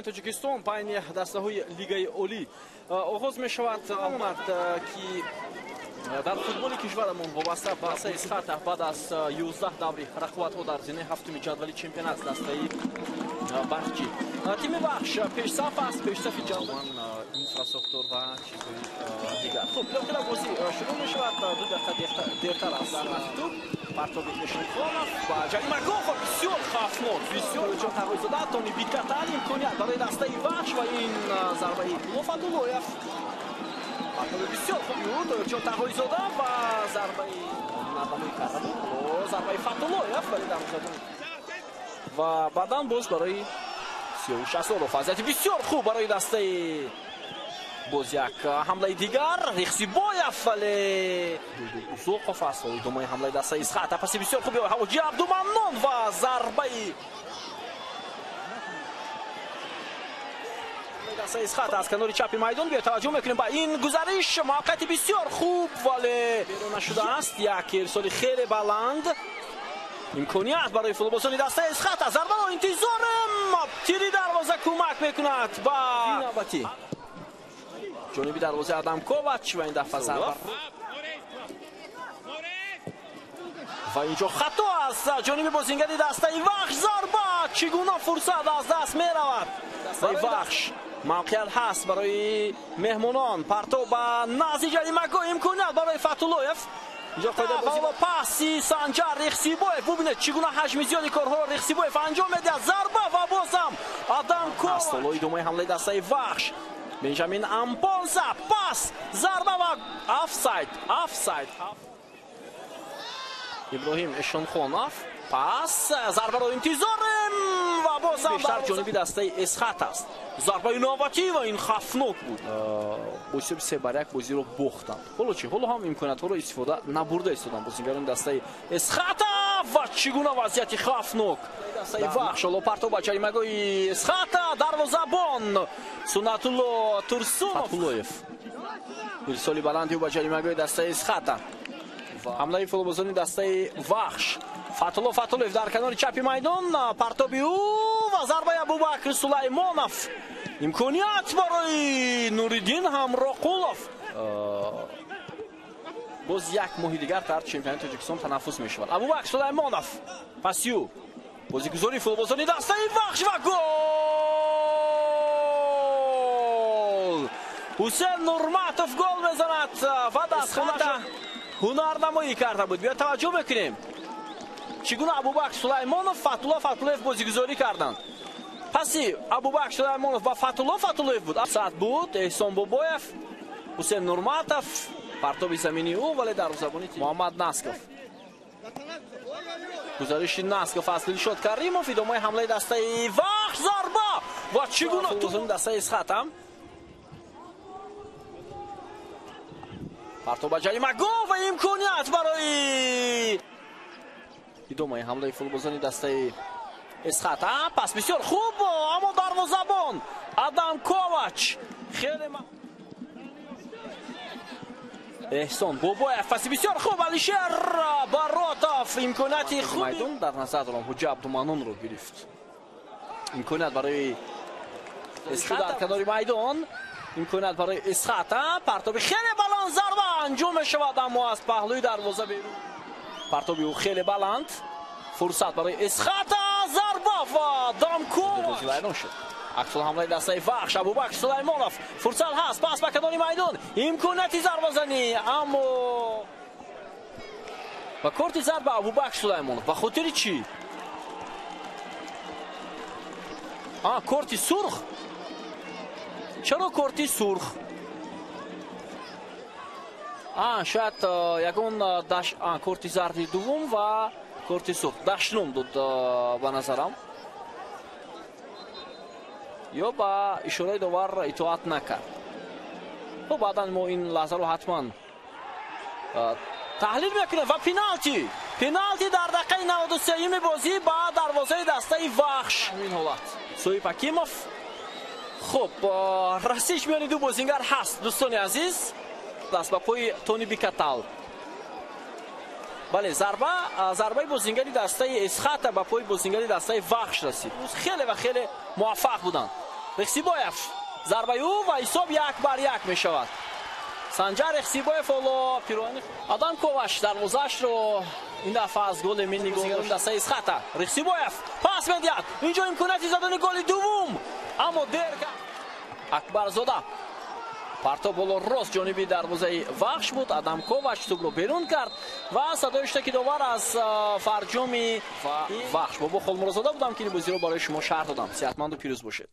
Тоҷикистон байни дастаҳои лигаи олӣ оғоз мешавад. омад ки дар футболи кишварамон вобаста ба саҳата баъд аз 11 даври рақобатҳо дар зинаи ҳафтуми ҷадвали чемпионат дастаи барқчӣ тими бахш пешсаф аст, пешсафи ҷавон инфраструктур ва чизҳои дигар. хуб дохила бозӣ шурӯъ мешавад. 2 дақиқа дертар аст дар маҳдуб партоби Эшонхонов ба ҷаримагоҳ бисёр хавфнок, бисёр ҷотарҳоизода тони бикатар имконият барои дастаи вахш ва ин зарбаи Фатуллоев партоби бисёр хуб буд. ҷотарҳоизода ва зарбаи нардамои карда буд. Зарбаи Фатуллоев вале дарвозабон ва баъдан боз барои 36 солов вазъияти бисёр хуб барои дастаи боз як ҳамлаи дигар Рихсибоев вале Узоқов аст. идомаи ҳамлаи дастаи Исхата паси бисёр хуби Ҳавоҷи Абдумамнун ва зарбаи дастаи Исхата аз канори чапи майдон биё таваҷҷӯҳ мекунем ба ин гузариш. мавқеъати бисёр хуб вале берун нашудааст. як ирсоли хеле баланд имконият барои футболбозони дастаи Исхата. зарбаро интизорем тири дарвоза кӯмак мекунад ба навбати ҷониби дарвози Адам Ковач ва ин дафъа зарба ва инҷо хато аст ҷониби бозингари дастаи вахш. зарба чӣ гуна фурсат аз даст меравад. дастаи вахш мавқеъат ҳаст барои меҳмонон. партоб ба назди ҷаримагоҳ имконият барои Фатуллоев. инҷо қоида паси Санҷар Рихсибоев. бубинед чӣ гуна ҳаҷми зиёди корҳоро Рихсибоев анҷом медиҳад. зарба ва бозам Адам Ковач. ҳоло идомаи ҳамлаи дастаи вахш Бенҷамин Ампонса пас зарба ва офсайд. Иброҳим Эшонхонов пас зарбаро интизорем ва бозам бештар ҷониби дастаи Эсхат аст. зарбаи навбатӣ ва ин хавфнок буд. бо ҳисоби 3-1 бозиро бохтанд. ҳоло чӣ? ҳоло ҳам имкониятҳоро истифода набурда истодан бозингарони дастаи Эсхата ва чӣ гуна вазъияти хавфнок. дастаи вахш ҳоло партоб ба ҷаримагоҳи Эсхата. дарвозабон Сунатулло Турсунов. ирсоли баланди ӯ ба ҷаримагоҳи дастаи Эсхата. ҳамлаи футболбозони дастаи вахш. Фатуллоев дар канори чапи майдон. партоби ӯ ва зарбаи Абубакр Сулаймонов. имконият барои Нуриддин Ҳамроқулов. боз як моҳи дигар дар чемпионати Тоҷикистон танаффус мешавад. Абубакр Сулаймонов паси ӯ бозигузори футболбозони дастаи вахш ва гол. Ҳусейн Нурматов гол мезанад ва дастхонаша ҳунарнамоӣ карда буд. биё таваҷҷӯҳ мекунем чӣ гуна Абубакр Сулаймонов Фатуллоев бозигузорӣ карданд. паси Абубакр Сулаймонов ва Фатуллоев буд. сад буд Эҳсон Бобоев, Ҳусейн Нурматов. партоби замини ӯ вале дарвозабони Муҳаммад Насков. гузариши Насков аз Дилшод Каримов. идомаи ҳамлаи дастаи вахш. зарба ва чӣ гуна футболбозони дастаи Исхатам. партоб ба ҷаримагоҳ ва имконият барои идомаи ҳамлаи футболбозони дастаи Эсхата. пас бисёр хуб аммо дарвозабон Адам Ковач. хеле Эҳсон Бобоев паси бисёр хуб Алишер Баротов. имконияти хуб майдон дар назар дорам. Ҳуҷа Абдуманонро гирифт. имконият барои Эсхата дар канори майдон. имконият барои Эсхата. партоби хеле баланд. зарба анҷом мешавад аммо аз паҳлӯи дарвоза берун. партоби ӯ хеле баланд. фурсат барои Эсхата. зарба ва Дамковач. аксул ҳамлаи дастаи вахш Абубакр Сулаймонов. фурсат ҳаст. пас ба канори майдон. имконияти зарбазанӣ аммо ба корти зад ба Абубакр Сулаймонов. ба хотири чӣ? корти сурх. чаро корти сурх? шояд ягон корти зарди дуввум ва корти сурх даштум буд ба назарам. ё ба ишораи довар итоат накард. хуб баъдан мо ин лаҳзаро ҳатман таҳлил мекунем. ва пеналти дар дақиқаи 93 бозӣ ба дарвозаи дастаи вахш. ин ҳолат Соиб Акимов. хуб расиш миёни ду бозингар ҳаст дӯстони азиз. даст ба пои Тони Бикатал. بله ضربه بازیگری دسته اسخات به پای بازیگری دسته وخش رسید. خیلی و خیلی موفق بودند. رخسیبایف ضربه او و حساب 1-1 می شود. سنجر رخسیبایف و پیروانی آدم کوواش دروازه‌اش رو این دفعه از گل ملی گل دسته اسخات. رخسیبایف پاس میدهد. اینجا امکاناتی زدن گل دوم اما دیر اکبرزاده پارتو بالا راست جانبی دروازه وخش بود. آدم کوواش توپ رو بیرون کرد و صدای شتکی‌آور از فرجامی وخش. بابا خلمرزاده بودم که این بازی رو برای شما شرح دادم. صحتمند و پیروز باشید.